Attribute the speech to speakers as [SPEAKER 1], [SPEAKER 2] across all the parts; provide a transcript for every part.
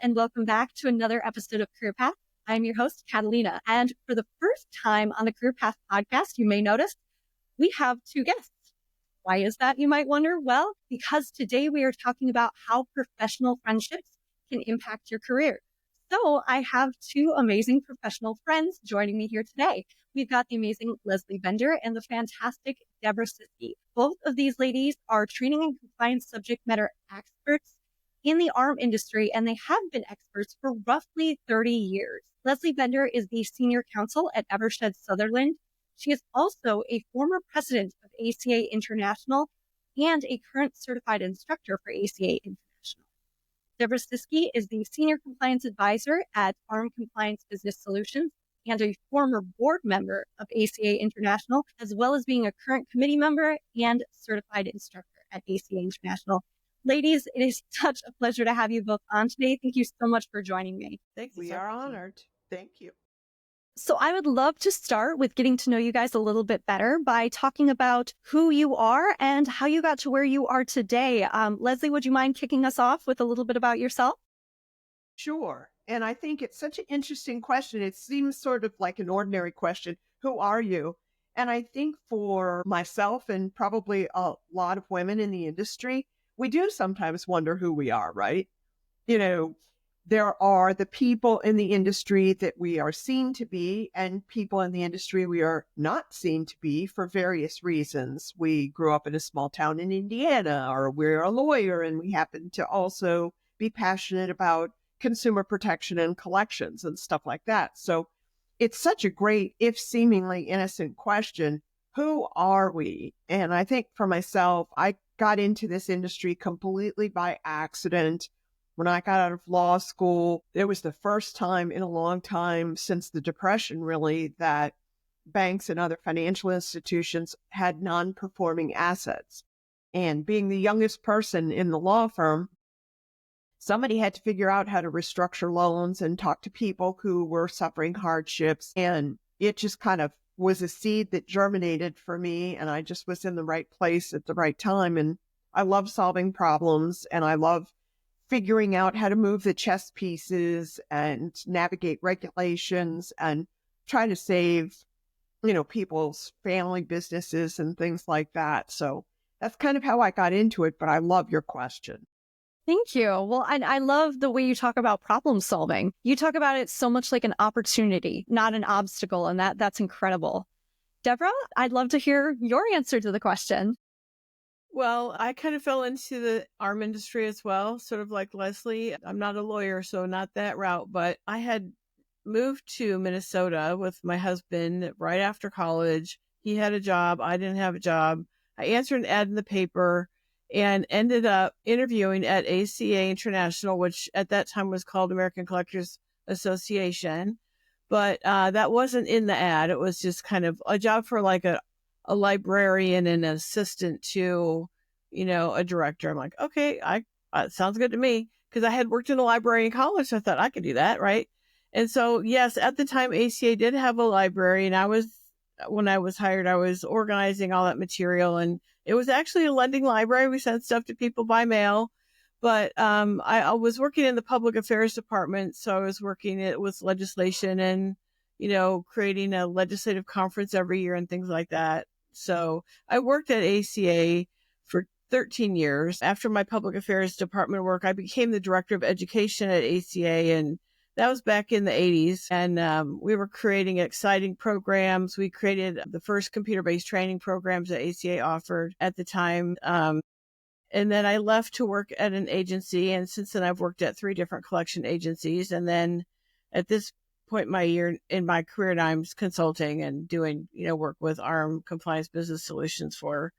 [SPEAKER 1] and welcome back to another episode of Career Path. I'm your host, Katalina, and for the first time on the Career Path podcast, you may notice we have two guests. Why is that, you might wonder? Well, because today we are talking about how professional friendships can impact your career. So I have two amazing professional friends joining me here today. We've got the amazing Leslie Debra and the fantastic Debra Ciskey. Both of these ladies are training and compliance subject matter experts in the arm industry, and they have been experts for roughly 30 years. Leslie Debra is the senior counsel at Eversheds Sutherland. She is also a former president of ACA International and a current certified instructor for ACA International. Debra Ciskey is the senior compliance advisor at Arm Compliance Business Solutions and a former board member of ACA International, as well as being a current committee member and certified instructor at ACA International. Ladies, it is such a pleasure to have you both on today. Thank you so much for joining me.
[SPEAKER 2] Thank you. We are honored. Thank you.
[SPEAKER 1] So I would love to start with getting to know you guys a little bit better by talking about who you are and how you got to where you are today. Leslie, would you mind kicking us off with a little bit about yourself?
[SPEAKER 2] Sure. And I think it's such an interesting question. It seems sort of like an ordinary question. Who are you? And I think for myself and probably a lot of women in the industry, we do sometimes wonder who we are, right? You know, there are the people in the industry that we are seen to be and people in the industry we are not seen to be for various reasons. We grew up in a small town in Indiana, or we're a lawyer and we happen to also be passionate about consumer protection and collections and stuff like that. So it's such a great, if seemingly innocent question. Who are we? And I think for myself, I got into this industry completely by accident. When I got out of law school, it was the first time in a long time since the Depression, really, that banks and other financial institutions had non-performing assets. And being the youngest person in the law firm, somebody had to figure out how to restructure loans and talk to people who were suffering hardships. And it just kind of was a seed that germinated for me. And I just was in the right place at the right time. And I love solving problems, and I love figuring out how to move the chess pieces and navigate regulations and try to save, people's family businesses and things like that. So that's kind of how I got into it, but I love your question.
[SPEAKER 1] Thank you. Well, I love the way you talk about problem solving. You talk about it so much like an opportunity, not an obstacle, and that's incredible. Debra, I'd love to hear your answer to the question.
[SPEAKER 3] Well, I kind of fell into the arm industry as well, sort of like Leslie. I'm not a lawyer, so not that route, but I had moved to Minnesota with my husband right after college. He had a job. I didn't have a job. I answered an ad in the paper and ended up interviewing at ACA International, which at that time was called American Collectors Association. But that wasn't in the ad. It was just kind of a job for like a librarian and an assistant to, a director. I'm like, okay, sounds good to me, because I had worked in a library in college. So I thought I could do that, right? And so, yes, at the time, ACA did have a library, and when I was hired, I was organizing all that material, and it was actually a lending library. We sent stuff to people by mail, but I was working in the public affairs department, so I was working with legislation and, creating a legislative conference every year and things like that. So I worked at ACA for 13 years. After my public affairs department work, I became the director of education at ACA, and that was back in the 80s. And we were creating exciting programs. We created the first computer-based training programs that ACA offered at the time. And then I left to work at an agency. And since then, I've worked at 3 different collection agencies. And then at this point in my career, now I'm consulting and doing, work with Arm Compliance Business Solutions for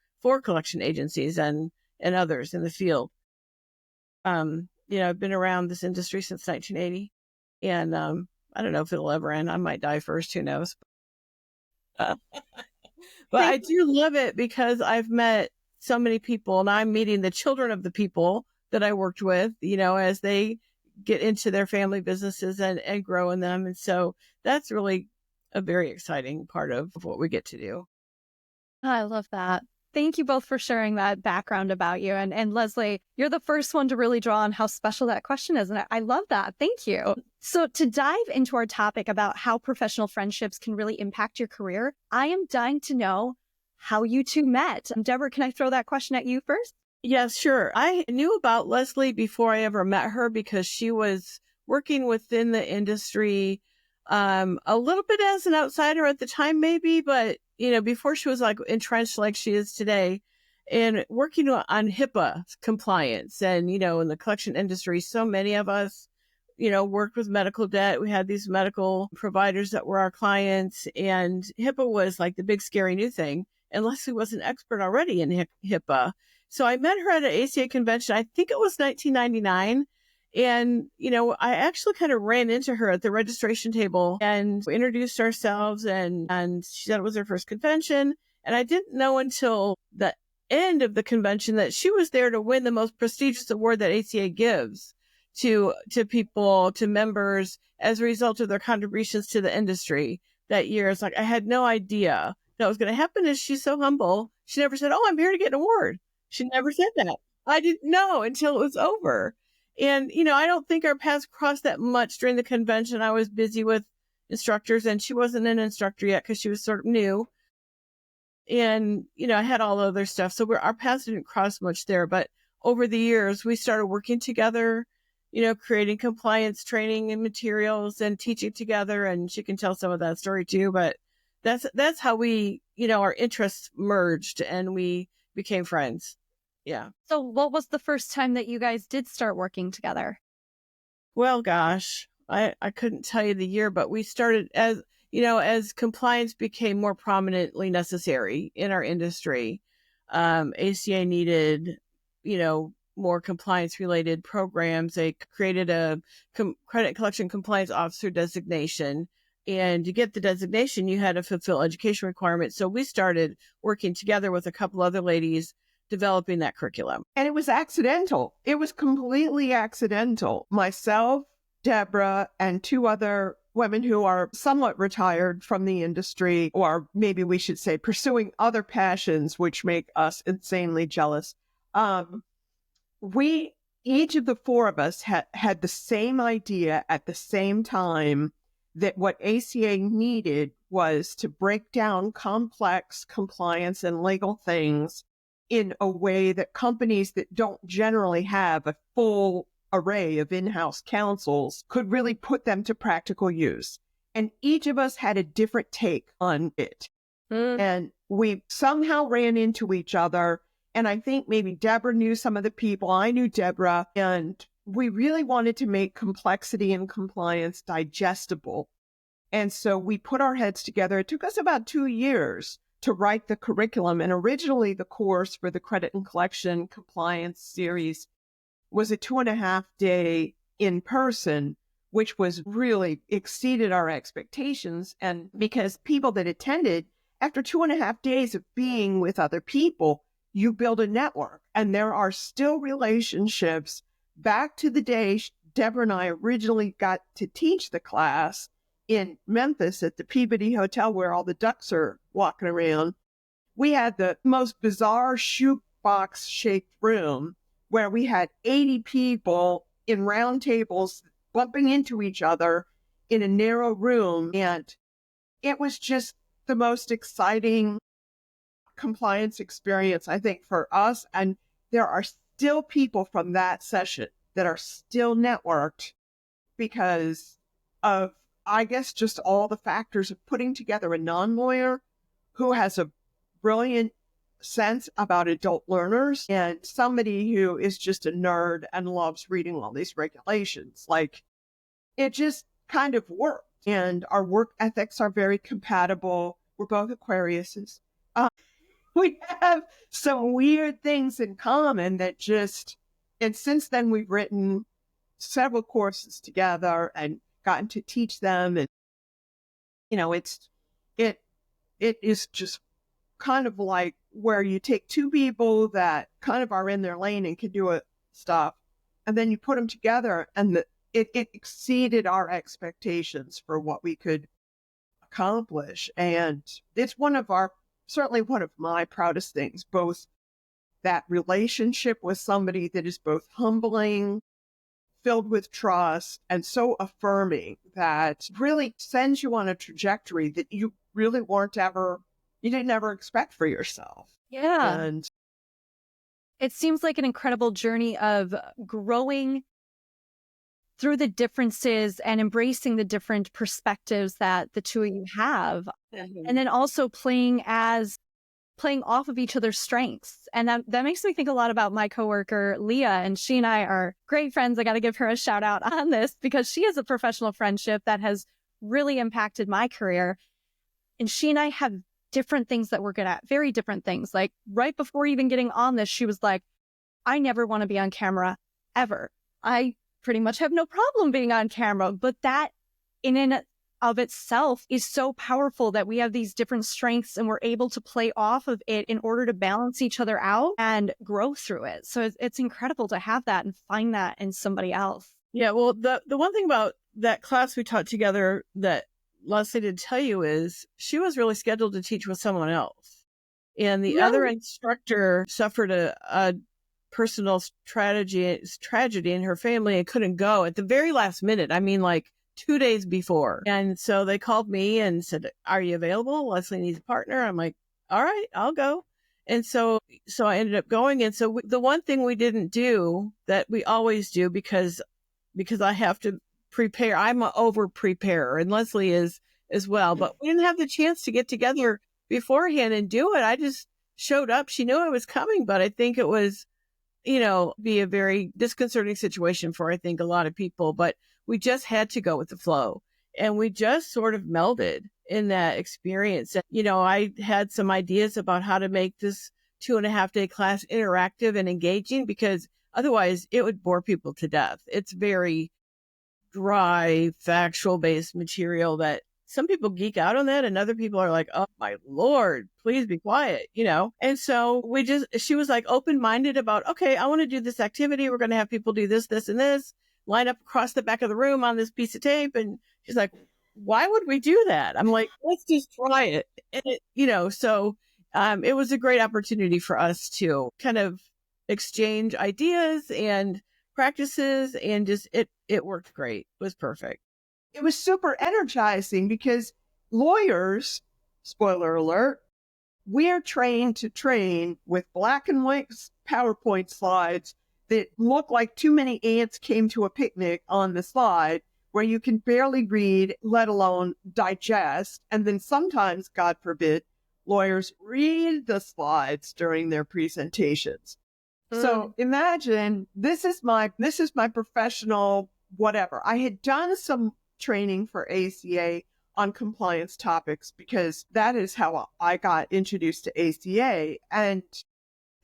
[SPEAKER 3] collection agencies and others in the field. I've been around this industry since 1980. And I don't know if it'll ever end. I might die first. Who knows? But I do love it because I've met so many people, and I'm meeting the children of the people that I worked with, as they get into their family businesses and grow in them. And so that's really a very exciting part of what we get to do.
[SPEAKER 1] I love that. Thank you both for sharing that background about you. And Leslie, you're the first one to really draw on how special that question is. And I love that. Thank you. So to dive into our topic about how professional friendships can really impact your career, I am dying to know how you two met. Debra, can I throw that question at you first?
[SPEAKER 3] Yes, sure. I knew about Leslie before I ever met her because she was working within the industry a little bit as an outsider at the time, maybe, but, before she was like entrenched like she is today and working on HIPAA compliance and, in the collection industry, so many of us, worked with medical debt. We had these medical providers that were our clients, and HIPAA was like the big scary new thing. And Leslie was an expert already in HIPAA. So I met her at an ACA convention. I think it was 1999. And, I actually kind of ran into her at the registration table and we introduced ourselves and she said it was her first convention. And I didn't know until the end of the convention that she was there to win the most prestigious award that ACA gives to people, to members as a result of their contributions to the industry that year. It's like, I had no idea that was going to happen. And she's so humble. She never said, "Oh, I'm here to get an award." She never said that. I didn't know until it was over. And, I don't think our paths crossed that much during the convention. I was busy with instructors and she wasn't an instructor yet because she was sort of new. And, I had all other stuff. So our paths didn't cross much there. But over the years, we started working together, creating compliance training and materials and teaching together. And she can tell some of that story too. But that's how we, our interests merged and we became friends. Yeah.
[SPEAKER 1] So what was the first time that you guys did start working together?
[SPEAKER 3] Well, gosh, I couldn't tell you the year, but we started as compliance became more prominently necessary in our industry. ACA needed, more compliance related programs. They created a credit collection compliance officer designation. And to get the designation, you had to fulfill education requirements. So we started working together with a couple other ladies developing that curriculum.
[SPEAKER 2] And it was accidental. It was completely accidental. Myself, Debra, and two other women who are somewhat retired from the industry, or maybe we should say pursuing other passions, which make us insanely jealous. Each of the four of us had the same idea at the same time that what ACA needed was to break down complex compliance and legal things in a way that companies that don't generally have a full array of in-house counsels could really put them to practical use. And each of us had a different take on it. And we somehow ran into each other. And I think maybe Debra knew some of the people. I knew Debra. And we really wanted to make complexity and compliance digestible. And so we put our heads together. It took us about 2 years to write the curriculum. And originally the course for the credit and collection compliance series was a 2.5-day in person, which was really exceeded our expectations. And because people that attended, after 2.5 days of being with other people, you build a network. And there are still relationships back to the day Debra and I originally got to teach the class in Memphis at the Peabody Hotel where all the ducks are walking around. We had the most bizarre shoebox shaped room where we had 80 people in round tables bumping into each other in a narrow room. And it was just the most exciting compliance experience, I think, for us. And there are still people from that session that are still networked because of, I guess, just all the factors of putting together a non-lawyer who has a brilliant sense about adult learners and somebody who is just a nerd and loves reading all these regulations. Like, it just kind of worked. And our work ethics are very compatible. We're both Aquariuses. We have some weird things in common that just, and since then we've written several courses together and gotten to teach them. And, it is just kind of like where you take two people that kind of are in their lane and can do it stuff, and then you put them together, and it exceeded our expectations for what we could accomplish. And it's one of our certainly one of my proudest things, both that relationship with somebody that is both humbling, filled with trust, and so affirming that really sends you on a trajectory that you really you didn't ever expect for yourself.
[SPEAKER 1] Yeah.
[SPEAKER 2] And
[SPEAKER 1] It seems like an incredible journey of growing through the differences and embracing the different perspectives that the two of you have. And then also playing off of each other's strengths. And that makes me think a lot about my coworker, Leah, and she and I are great friends. I got to give her a shout out on this because she has a professional friendship that has really impacted my career. And she and I have different things that we're good at, very different things. Like right before even getting on this, she was like, I never want to be on camera ever. I pretty much have no problem being on camera, but that in and of itself is so powerful that we have these different strengths and we're able to play off of it in order to balance each other out and grow through it. So it's incredible to have that and find that in somebody else.
[SPEAKER 3] Yeah, well, the one thing about that class we taught together that Leslie did tell you is she was really scheduled to teach with someone else. And the other instructor suffered a personal tragedy in her family and couldn't go at the very last minute. I mean, like 2 days before. And so they called me and said, are you available? Leslie needs a partner. I'm like, all right, I'll go. And so I ended up going. And so the one thing we didn't do that we always do because I have to prepare, I'm an over preparer and Leslie is as well, but we didn't have the chance to get together beforehand and do it. I just showed up. She knew I was coming, but I think it was, be a very disconcerting situation for, I think, a lot of people, but we just had to go with the flow and we just sort of melded in that experience. And, I had some ideas about how to make this 2.5-day class interactive and engaging because otherwise it would bore people to death. It's very dry, factual based material that some people geek out on that and other people are like, oh my Lord, please be quiet, And so she was like open-minded about, okay, I want to do this activity. We're going to have people do this, this, and this, line up across the back of the room on this piece of tape. And she's like, why would we do that? I'm like, let's just try it. And it was a great opportunity for us to kind of exchange ideas and practices and just, it worked great. It was perfect.
[SPEAKER 2] It was super energizing because lawyers, spoiler alert, we're trained to train with black and white PowerPoint slides that look like too many ants came to a picnic on the slide where you can barely read, let alone digest. And then sometimes, God forbid, lawyers read the slides during their presentations. So imagine this is my professional whatever. I had done some training for ACA on compliance topics because that is how I got introduced to ACA. And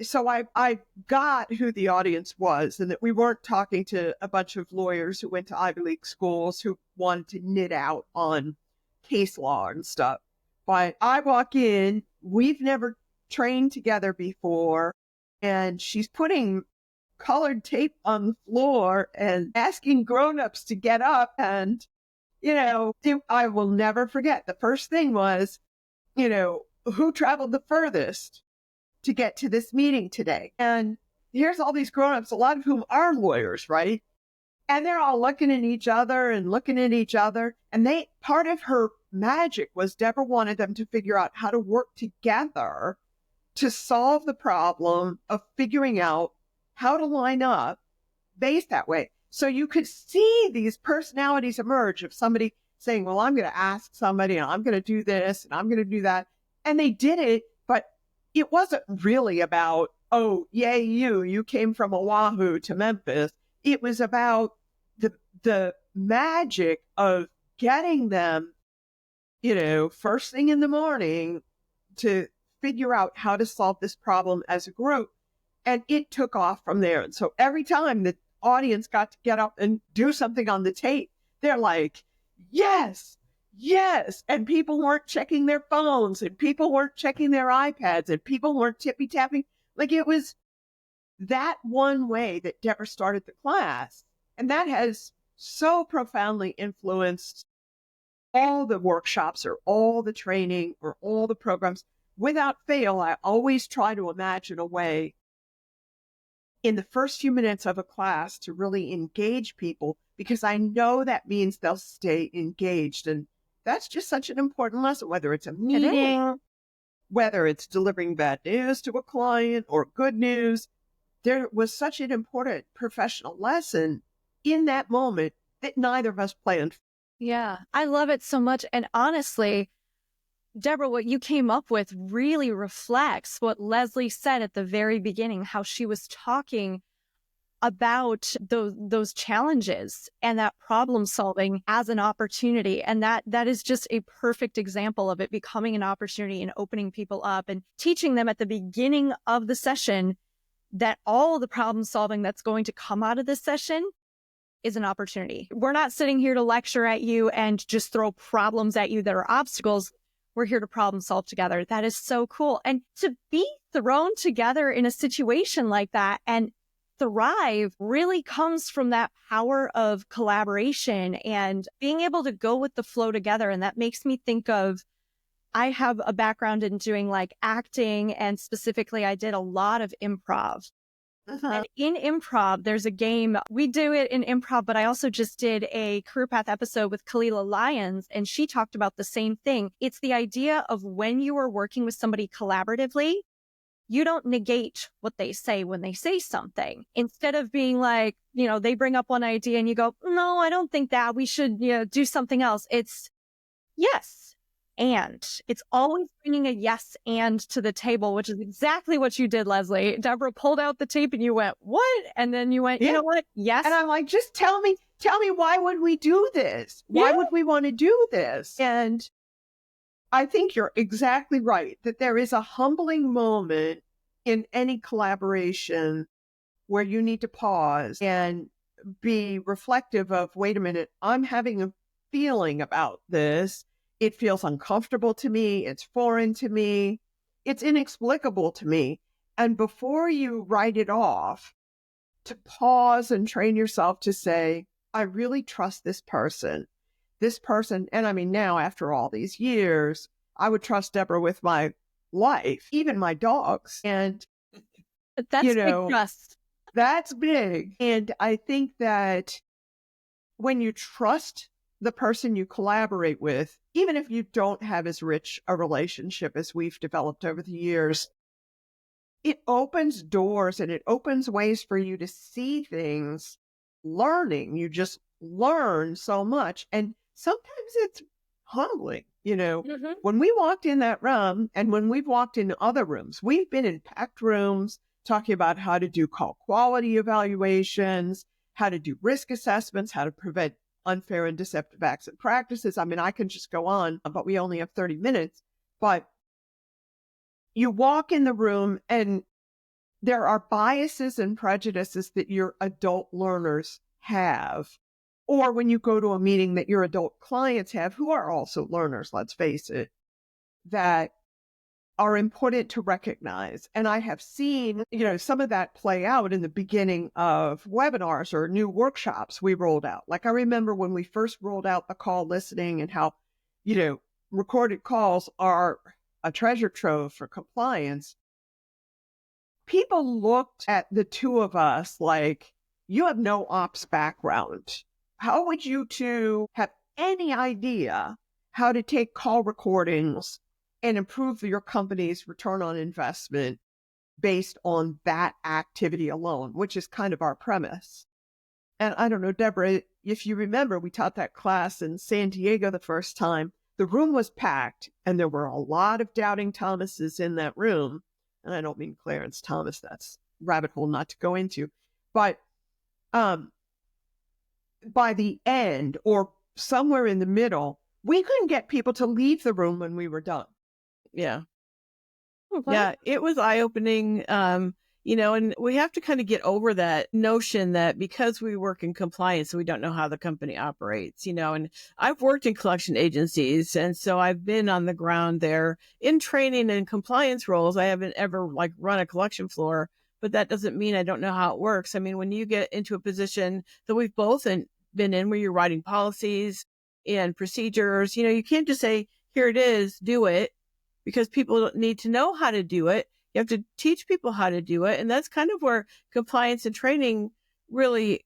[SPEAKER 2] so I got who the audience was and that we weren't talking to a bunch of lawyers who went to Ivy League schools who wanted to knit out on case law and stuff. But I walk in, we've never trained together before, and she's putting colored tape on the floor and asking grown-ups to get up. And, I will never forget. The first thing was, who traveled the furthest to get to this meeting today? And here's all these grown-ups, a lot of whom are lawyers, right? And they're all looking at each other. And part of her magic was Debra wanted them to figure out how to work together to solve the problem of figuring out how to line up based that way. So you could see these personalities emerge of somebody saying, well, I'm going to ask somebody and I'm going to do this and I'm going to do that. And they did it, but it wasn't really about, oh, yay, you came from Oahu to Memphis. It was about the magic of getting them, first thing in the morning to figure out how to solve this problem as a group. And it took off from there. And so every time the audience got to get up and do something on the tape, they're like, yes, yes. And people weren't checking their phones and people weren't checking their iPads and people weren't tippy tapping. Like it was that one way that Debra started the class. And that has so profoundly influenced all the workshops or all the training or all the programs without fail, I always try to imagine a way in the first few minutes of a class to really engage people, because I know that means they'll stay engaged. And that's just such an important lesson, whether it's a meeting, whether it's delivering bad news to a client or good news. There was such an important professional lesson in that moment that neither of us planned.
[SPEAKER 1] Yeah, I love it so much. And honestly, Debra, what you came up with really reflects what Leslie said at the very beginning, how she was talking about those challenges and that problem solving as an opportunity. And that is just a perfect example of it becoming an opportunity and opening people up and teaching them at the beginning of the session that all the problem solving that's going to come out of this session is an opportunity. We're not sitting here to lecture at you and just throw problems at you that are obstacles. We're here to problem solve together. That is so cool. And to be thrown together in a situation like that and thrive really comes from that power of collaboration and being able to go with the flow together. And that makes me think of, I have a background in doing like acting, and specifically I did a lot of improv. And in improv, there's a game. We do it in improv, but I also just did a Career Path episode with Kalila Lyons, and she talked about the same thing. It's the idea of when you are working with somebody collaboratively, you don't negate what they say when they say something. Instead of being like, they bring up one idea and you go, no, I don't think that. We should, do something else. It's yes. And it's always bringing a yes and to the table, which is exactly what you did, Leslie. Debra pulled out the tape and you went, what? And then you went, you know what? Yes.
[SPEAKER 2] And I'm like, just tell me, why would we do this? Why would we want to do this? And I think you're exactly right that there is a humbling moment in any collaboration where you need to pause and be reflective of, wait a minute, I'm having a feeling about this. It feels uncomfortable to me. It's foreign to me. It's inexplicable to me. And before you write it off, to pause and train yourself to say, I really trust this person. And I mean, now after all these years, I would trust Debra with my life, even my dogs. And
[SPEAKER 1] that's big trust.
[SPEAKER 2] That's big. And I think that when you trust the person you collaborate with, even if you don't have as rich a relationship as we've developed over the years, it opens doors and it opens ways for you to see things. Learning, you just learn so much. And sometimes it's humbling. When we walked in that room and when we've walked in other rooms, we've been in packed rooms talking about how to do call quality evaluations, how to do risk assessments, how to prevent unfair and deceptive acts and practices. I mean, I can just go on, but we only have 30 minutes. But you walk in the room and there are biases and prejudices that your adult learners have. Or when you go to a meeting that your adult clients have, who are also learners, let's face it, that are important to recognize. And I have seen, some of that play out in the beginning of webinars or new workshops we rolled out. Like I remember when we first rolled out the call listening and how, recorded calls are a treasure trove for compliance. People looked at the two of us like, you have no ops background. How would you two have any idea how to take call recordings and improve your company's return on investment based on that activity alone, which is kind of our premise? And I don't know, Debra, if you remember, we taught that class in San Diego the first time. The room was packed and there were a lot of doubting Thomases in that room. And I don't mean Clarence Thomas, that's a rabbit hole not to go into. But by the end or somewhere in the middle, we couldn't get people to leave the room when we were done.
[SPEAKER 3] Yeah. Yeah, it was eye-opening, and we have to kind of get over that notion that because we work in compliance, we don't know how the company operates, and I've worked in collection agencies, and so I've been on the ground there in training and compliance roles. I haven't ever run a collection floor, but that doesn't mean I don't know how it works. I mean, when you get into a position that we've both been in where you're writing policies and procedures, you can't just say, here it is, do it. because people need to know how to do it. You have to teach people how to do it. And that's kind of where compliance and training really,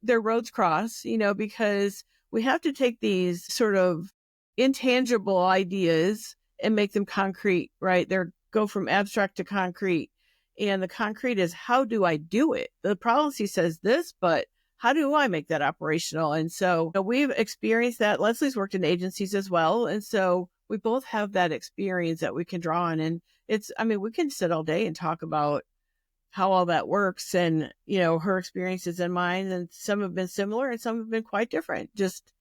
[SPEAKER 3] their roads cross, because we have to take these sort of intangible ideas and make them concrete, right? They go from abstract to concrete. And the concrete is, how do I do it? The policy says this, but how do I make that operational? And so we've experienced that. Leslie's worked in agencies as well. And so we both have that experience that we can draw on. And we can sit all day and talk about how all that works and, her experiences and mine. And some have been similar and some have been quite different. Just,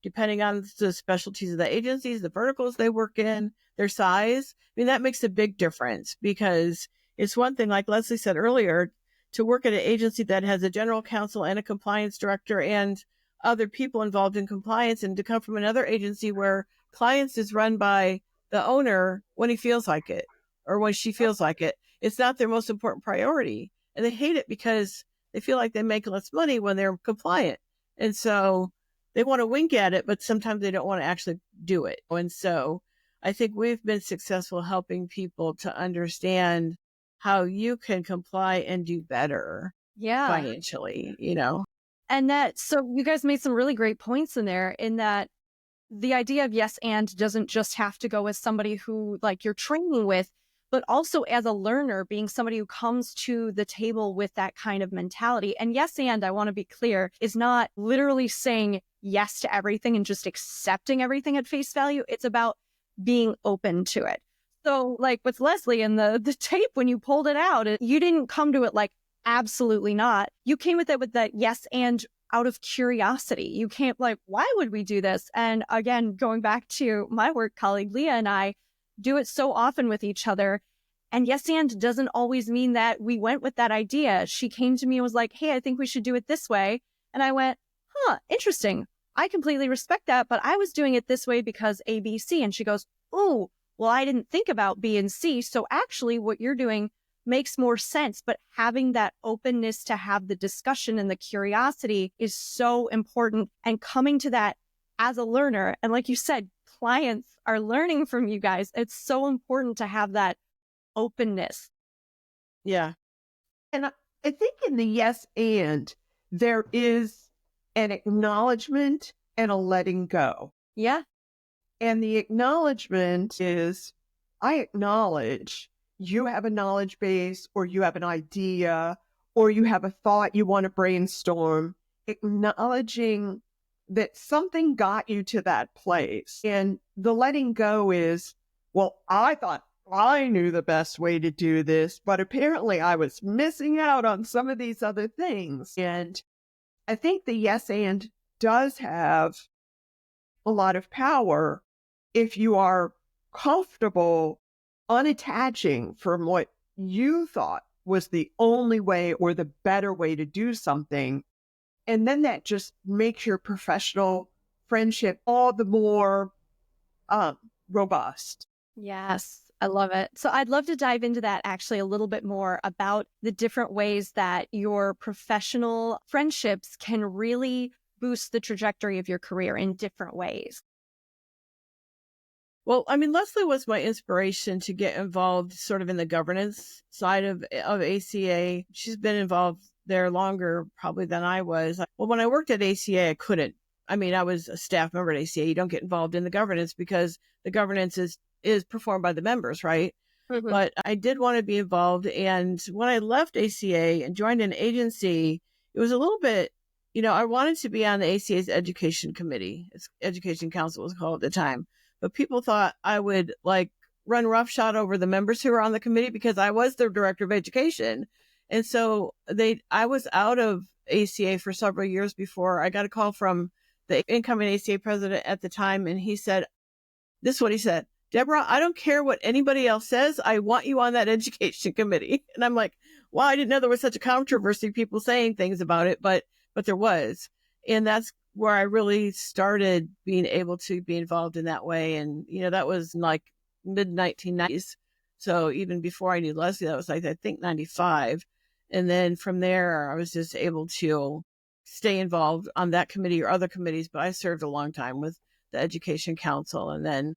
[SPEAKER 3] depending on the specialties of the agencies, the verticals they work in, their size. That makes a big difference, because it's one thing, like Leslie said earlier, to work at an agency that has a general counsel and a compliance director and other people involved in compliance, and to come from another agency where compliance is run by the owner when he feels like it or when she feels like it. It's not their most important priority. And they hate it because they feel like they make less money when they're compliant. And so they want to wink at it, but sometimes they don't want to actually do it. And so I think we've been successful helping people to understand how you can comply and do better financially,
[SPEAKER 1] And so you guys made some really great points in there, in that the idea of yes and doesn't just have to go as somebody who like you're training with, but also as a learner, being somebody who comes to the table with that kind of mentality. And yes and, I want to be clear, is not literally saying yes to everything and just accepting everything at face value. It's about being open to it. So like with Leslie and the tape, when you pulled it out, you didn't come to it like, absolutely not. You came with it with that yes and out of curiosity. You can't like, why would we do this? And again, going back to my work colleague, Leah and I do it so often with each other. And yes and doesn't always mean that we went with that idea. She came to me and was like, hey, I think we should do it this way. And I went, interesting. I completely respect that, but I was doing it this way because A, B, C. And she goes, oh, well, I didn't think about B and C. So actually what you're doing makes more sense. But having that openness to have the discussion and the curiosity is so important. And coming to that as a learner, and like you said, clients are learning from you guys. It's so important to have that openness.
[SPEAKER 3] Yeah.
[SPEAKER 2] And I think in the yes and, there is an acknowledgement and a letting go.
[SPEAKER 1] Yeah.
[SPEAKER 2] And the acknowledgement is, I acknowledge you have a knowledge base, or you have an idea, or you have a thought you want to brainstorm, acknowledging that something got you to that place. And the letting go is, well, I thought I knew the best way to do this, but apparently I was missing out on some of these other things. And I think the yes and does have a lot of power if you are comfortable unattaching from what you thought was the only way or the better way to do something. And then that just makes your professional friendship all the more robust.
[SPEAKER 1] Yes, I love it. So I'd love to dive into that actually a little bit more, about the different ways that your professional friendships can really boost the trajectory of your career in different ways.
[SPEAKER 3] Well, Leslie was my inspiration to get involved sort of in the governance side of ACA. She's been involved there longer probably than I was. Well, when I worked at ACA, I couldn't. I was a staff member at ACA. You don't get involved in the governance because the governance is performed by the members, right? Mm-hmm. But I did want to be involved. And when I left ACA and joined an agency, it was a little bit, I wanted to be on the ACA's education committee. It's Education Council was called at the time. But people thought I would like run roughshod over the members who were on the committee because I was their director of education. And so I was out of ACA for several years before I got a call from the incoming ACA president at the time. And he said, this is what he said, Debra, I don't care what anybody else says. I want you on that education committee. And I'm like, wow, I didn't know there was such a controversy, people saying things about it, but there was. And that's where I really started being able to be involved in that way. And, that was like mid-1990s. So even before I knew Leslie, that was like, I think 95. And then from there, I was just able to stay involved on that committee or other committees. But I served a long time with the Education Council. And then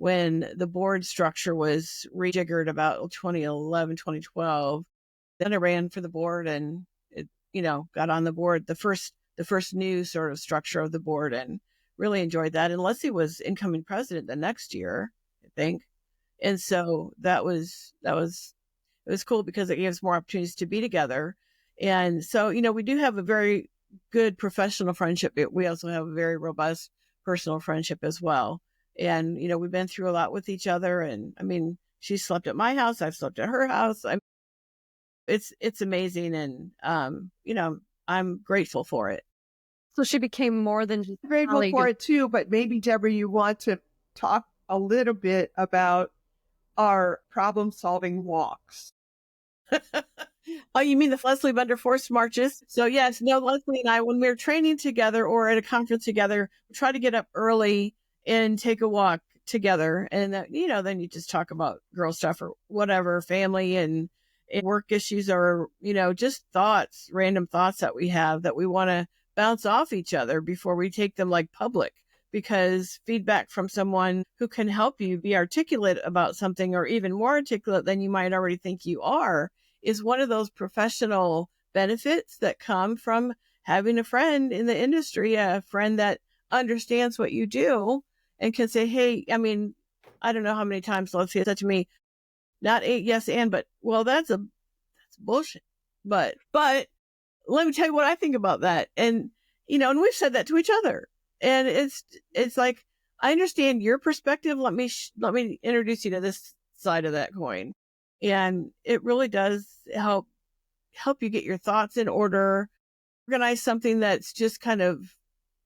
[SPEAKER 3] when the board structure was rejiggered about 2011, 2012. Then I ran for the board and it, got on the board, the first new sort of structure of the board, and really enjoyed that. And Leslie was incoming president the next year, I think. And so it was cool because it gave us more opportunities to be together. And so, we do have a very good professional friendship. We also have a very robust personal friendship as well. And, we've been through a lot with each other. And I mean, she slept at my house. I've slept at her house. It's amazing. And, I'm grateful for it.
[SPEAKER 1] So she became more than just
[SPEAKER 2] Grateful for it too, but maybe, Debra, you want to talk a little bit about our problem-solving walks.
[SPEAKER 3] Oh, you mean the Leslie Bender Force marches? So yes, Leslie and I, when we're training together or at a conference together, we try to get up early and take a walk together. And then you just talk about girl stuff or whatever, family and work issues, or, just thoughts, random thoughts that we have that we want to bounce off each other before we take them like public. Because feedback from someone who can help you be articulate about something, or even more articulate than you might already think you are, is one of those professional benefits that come from having a friend in the industry, a friend that understands what you do and can say, hey, I mean, I don't know how many times Leslie said to me, not yes and, but, well, that's bullshit. But let me tell you what I think about that. And, and we've said that to each other. And it's like, I understand your perspective. Let me introduce you to this side of that coin. And it really does help you get your thoughts in order, organize something that's just kind of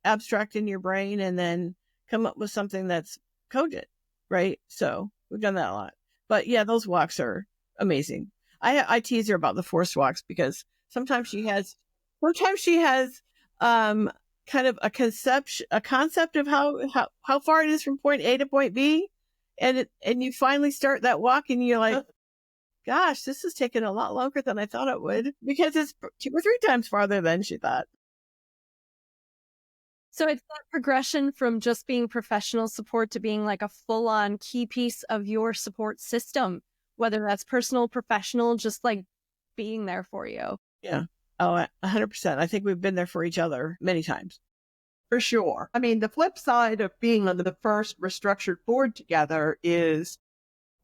[SPEAKER 3] abstract in your brain, and then come up with something that's cogent, right? So we've done that a lot. But yeah, those walks are amazing. I tease her about the forced walks because sometimes she has kind of a concept of how far it is from point A to point B. And you finally start that walk and you're like, gosh, this is taking a lot longer than I thought it would, because it's 2 or 3 times farther than she thought.
[SPEAKER 1] So it's that progression from just being professional support to being like a full-on key piece of your support system, whether that's personal, professional, just like being there for you.
[SPEAKER 3] Yeah. Oh, 100%. I think we've been there for each other many times.
[SPEAKER 2] For sure. I mean, the flip side of being on the first restructured board together is,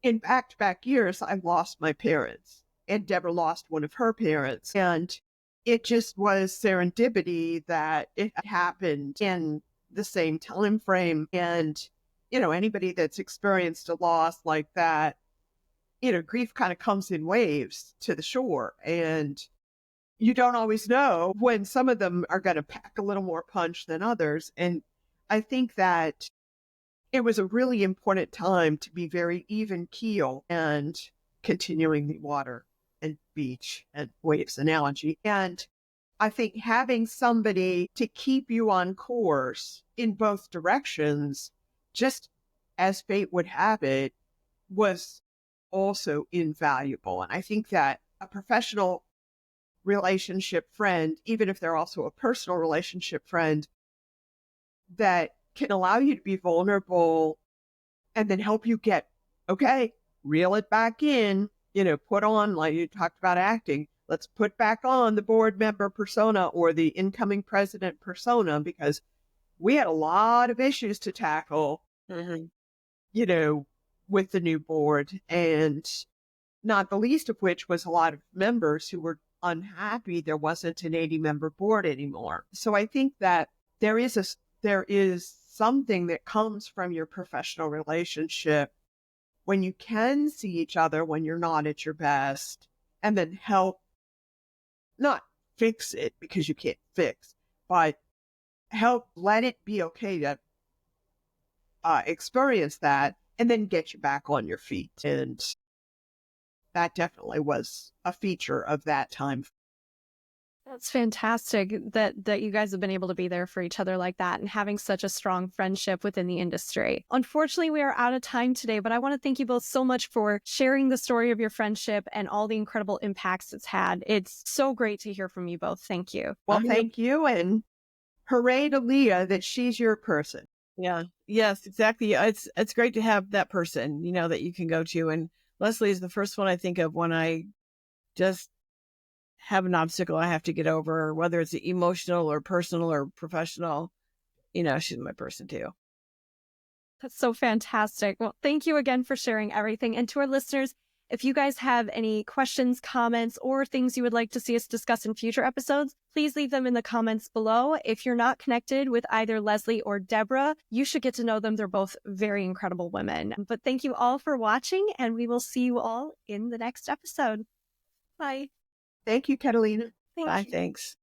[SPEAKER 2] in back-to-back years, I lost my parents, and Debra lost one of her parents. And it just was serendipity that it happened in the same time frame. And, anybody that's experienced a loss like that, grief kind of comes in waves to the shore. And you don't always know when some of them are going to pack a little more punch than others. And I think that it was a really important time to be very even keel and continuing the water and beach and waves analogy. And I think having somebody to keep you on course in both directions, just as fate would have it, was also invaluable. And I think that a professional relationship friend, even if they're also a personal relationship friend, that can allow you to be vulnerable and then help you get, okay, reel it back in, put on, like you talked about acting, let's put back on the board member persona or the incoming president persona, because we had a lot of issues to tackle, with the new board, and not the least of which was a lot of members who were unhappy there wasn't an 80-member board anymore. So I think that there is something that comes from your professional relationship when you can see each other when you're not at your best, and then help not fix it, because you can't fix, but help let it be okay to experience that and then get you back on your feet. And that definitely was a feature of that time.
[SPEAKER 1] That's fantastic that you guys have been able to be there for each other like that and having such a strong friendship within the industry. Unfortunately, we are out of time today, but I want to thank you both so much for sharing the story of your friendship and all the incredible impacts it's had. It's so great to hear from you both. Thank you.
[SPEAKER 2] Well, thank you, and hooray to Leah that she's your person.
[SPEAKER 3] Yeah. Yes, exactly. Yeah, it's great to have that person, that you can go to. And Leslie is the first one I think of when I just have an obstacle I have to get over, whether it's emotional or personal or professional. She's my person too.
[SPEAKER 1] That's so fantastic. Well, thank you again for sharing everything. And to our listeners, if you guys have any questions, comments, or things you would like to see us discuss in future episodes, please leave them in the comments below. If you're not connected with either Leslie or Debra, you should get to know them. They're both very incredible women. But thank you all for watching, and we will see you all in the next episode. Bye.
[SPEAKER 2] Thank you, Catalina.
[SPEAKER 3] Bye. Thanks.